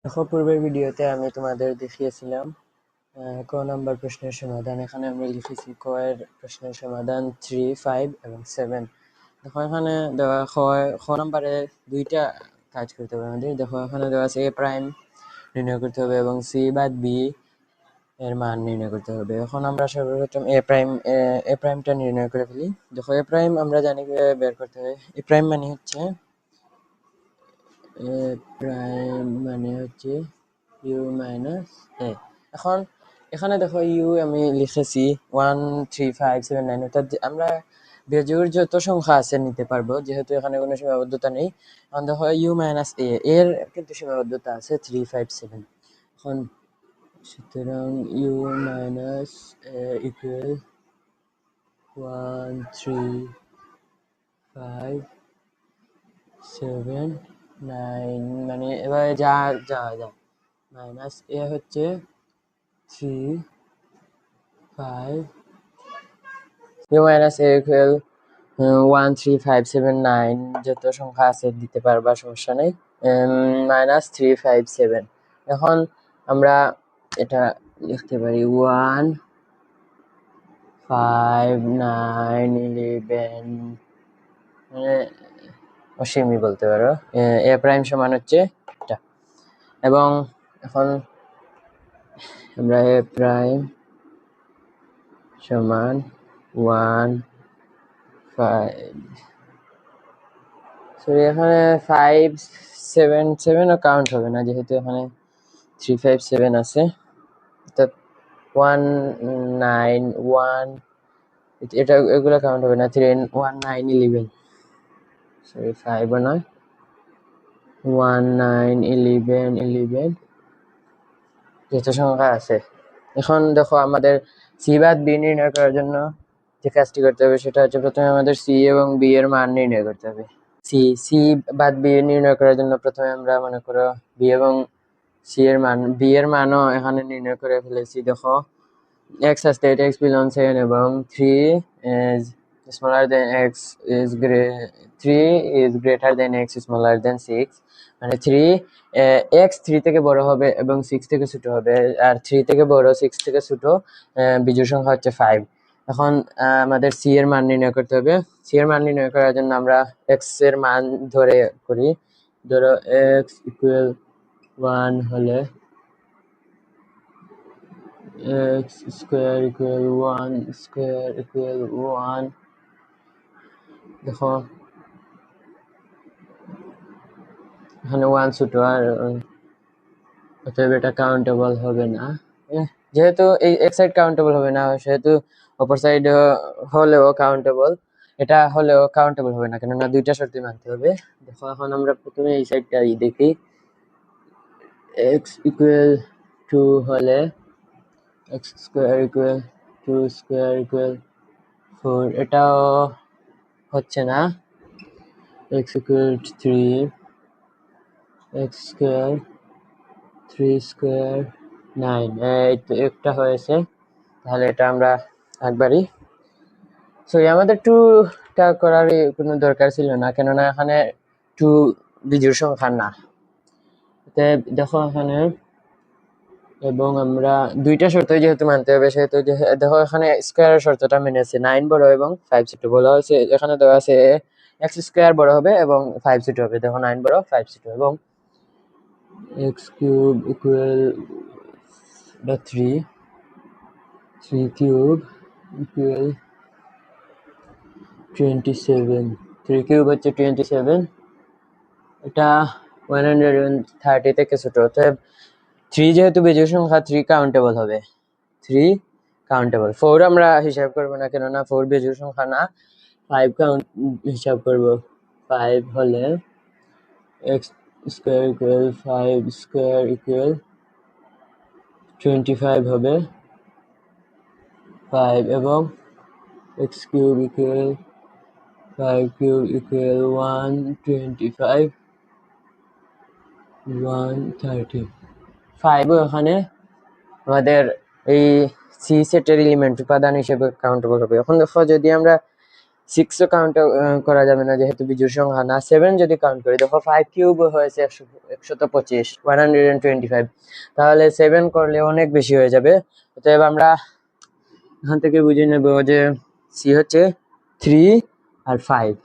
দেখো, পূর্বের ভিডিওতে আমি তোমাদের দেখিয়েছিলাম ক নাম্বার প্রশ্নের সমাধান। এখানে আমরা লিখেছি ক এর প্রশ্নের সমাধান 3, 5 এবং 7। দেখো এখানে দেওয়া খ নাম্বারে দুইটা কাজ করতে হবে আমাদের। দেখো এখানে দেওয়া আছে এ প্রাইম নির্ণয় করতে হবে এবং সি বাদ বি এর মান নির্ণয় করতে হবে। এখন আমরা সর্বপ্রথম এ প্রাইমটা নির্ণয় করে ফেলি। দেখো এ প্রাইম আমরা জানি বের করতে হবে। এ প্রাইম মানে হচ্ছে ইউ মাইনাস এ। এখন এখানে দেখো ইউ আমি লিখেছি 1, 3, 5, 7, 9, অর্থাৎ আমরা বেজোড় যত সংখ্যা আছে নিতে পারবো, যেহেতু এখানে কোনো সীমাবদ্ধতা নেই। এখন দেখো ইউ মাইনাস এ এর কিন্তু সীমাবদ্ধতা আছে 3, 5, 7। এখন সুতরাং ইউ মাইনাস এ ইকুয়াল 1, 3, 5, 7, 9, মানে এবারে যা যা যা মাইনাস এ হচ্ছে 3, 5, ইউ মাইনাস এ ইকুয়াল 1, 3, 5, 7, 9 যত সংখ্যা আছে দিতে পারবা, সমস্যা নেই। মাইনাস 3, 5, 7। এখন আমরা এটা লিখতে পারি 1, 5, 9, 11, মানে অসীমই বলতে পারো। এ প্রাইম সমান হচ্ছে এটা। এবং এখন আমরা এ প্রাইম সমান 1, 5, সরি এখানে 5, 7, 7ও কাউন্ট হবে না, যেহেতু এখানে 3, 5, 7 আছে। অর্থাৎ 1, 9, 1 এটা এগুলো কাউন্ট হবে না। 3, 1, 9, 11, সরি 5ও নয়, 1, 9, 11, 11 যত সংখ্যা আছে। এখন দেখো আমাদের সি বাদ বি নির্ণয় করার জন্য যে কাজটি করতে হবে সেটা হচ্ছে প্রথমে আমাদের সি এবং বি এর মান নির্ণয় করতে হবে। সি বাদ বি নির্ণয় করার জন্য প্রথমে আমরা মনে করো বি এবং সি এর মান, বি এর মানও এখানে নির্ণয় করে ফেলেছি। দেখো x আছে, এটা x belongs n এবং 3 is smaller than x is 3 is greater than x smaller than 6, মানে 3 x 3 থেকে বড় হবে এবং 6 থেকে ছোট হবে, আর 3 থেকে বড় 6 থেকে ছোট বিজোড় সংখ্যা হচ্ছে 5। এখন আমাদের সি এর মান নির্ণয় করতে হবে। সি এর মান নির্ণয় করার জন্য আমরা x এর মান ধরে করি। ধরো x ইকুয়াল 1 হলে x square equal 1 square equal 1। দেখো এখানে 1 ছোট, আর অতএব এটা কাউন্টেবল হবে না। যেহেতু এই এক সাইড কাউন্টেবল হবে না, সেহেতু অপর সাইড হলেও কাউন্টেবল, এটা হলেও কাউন্টেবল হবে না, কেননা দুইটা শর্তই মানতে হবে। দেখো এখন আমরা প্রথমে এই সাইডটা দেখি। x ইকুয়াল 2 হলে x square equal 2 square equal 4, এটাও হচ্ছে না। x equal to 3, x square 3 square 9, এই তো একটা হয়েছে। তাহলে এটা আমরা একবারই, সরি আমাদের 2টা করার কোনো দরকার ছিল না, কেননা এখানে 2 বিজোড় সংখ্যা না। দেখো এখানে, এবং আমরা দুইটা শর্তই যেহেতু মানতে হবে, সেহেতু দেখো এখানে স্কোয়ারের শর্তটা মেনেছে, 9 বড় এবং 5 ছোট। বলা হয়েছে এখানে দেওয়া আছে x স্কোয়ার বড় হবে এবং 5 ছোট হবে। দেখো 9 বড় 5 ছোট, এবং x cube equal 3 cube equal 27, 3 cube হচ্ছে 27, এটা 130 থেকে ছোট। অতএব 3 যেহেতু বিজোড় সংখ্যা, 3 কাউন্টেবল হবে। 3 কাউন্টেবল। 4 আমরা হিসাব করবো না, কেননা 4 বিজোড় সংখ্যা না। 5 কাউন্ট হিসাব করব। 5 হলে x square equal 5 square equal 25 হবে 5, এবং x cube equal 5 cube equal 125, 130। 5ও এখানে আমাদের এই সি সেটের এলিমেন্ট উপাদান হিসেবে কাউন্টেবল হবে। এখন দেখো যদি আমরা 6ও কাউন্ট করা যাবে না যেহেতু বিজোড় সংখ্যা না। 7 যদি কাউন্ট করি, দেখো 5 কিউব হয়েছে 125, 125, তাহলে 7 করলে অনেক বেশি হয়ে যাবে। অতএব আমরা এখান থেকে বুঝে নেব যে সি হচ্ছে 3 আর 5।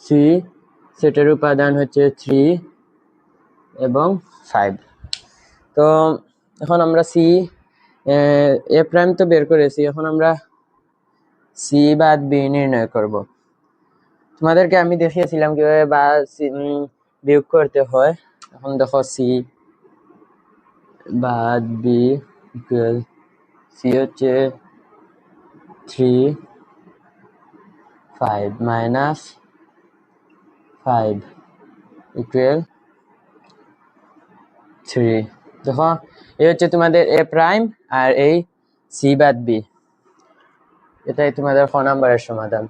সি সেটের উপাদান হচ্ছে 3 এবং 5। তো এখন আমরা সি এ প্রাইম তো বের করেছি, এখন আমরা সি বাদ বি নির্ণয় করব। তোমাদেরকে আমি দেখিয়েছিলাম কিভাবে বা বিয়োগ করতে হয়। এখন দেখো সি বাদ বি ইকুয়াল সি হচ্ছে 3 5 মাইনাস 5 ইকুয়াল 3। দেখো এই হচ্ছে তোমাদের এ প্রাইম আর এই সি বাদ বি, এটাই তোমাদের ক নাম্বারের সমাধান।